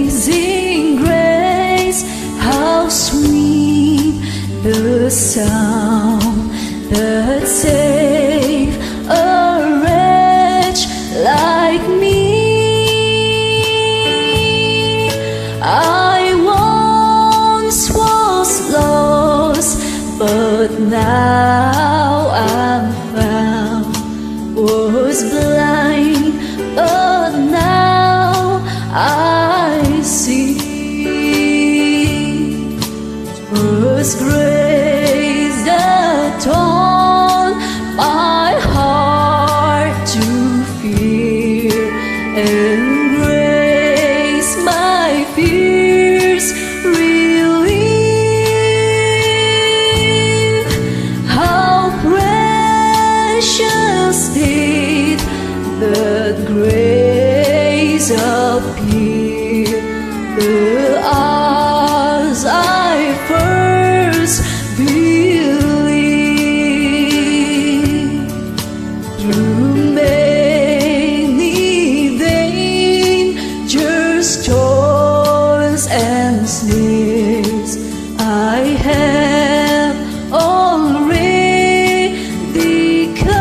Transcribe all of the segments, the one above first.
Amazing grace, how sweet the sound that saved a wretch like me. I once was lost, but now I'm found. Was blind, but now I see. 'Twas grace that taught my heart to fear, and grace my fears relieved. How precious did that grace appear the hours I first believed. Through many dangers, toils, and snares, I have already come.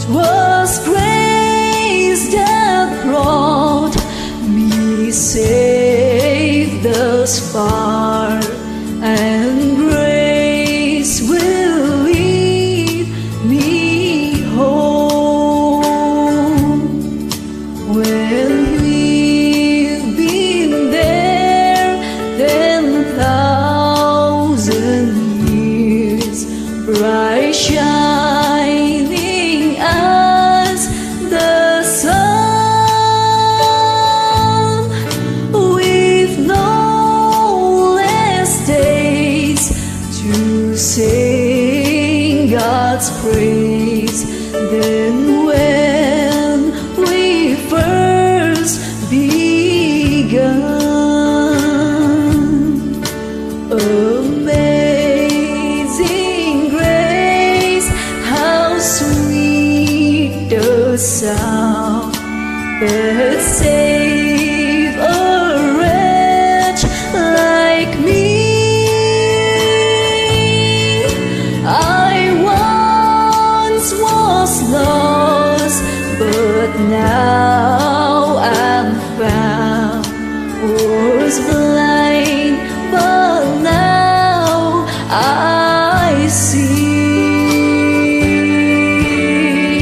'Twas grace that brought me safe thus far, and grace will lead me home. When we've been there 10,000 years, bright shining as the sun, with no less days to sing God's praise than when we first begun. Amazing grace, how sweet the sound that saved a wretch like me. I once was lost, but now I'm found. Was blind, but now I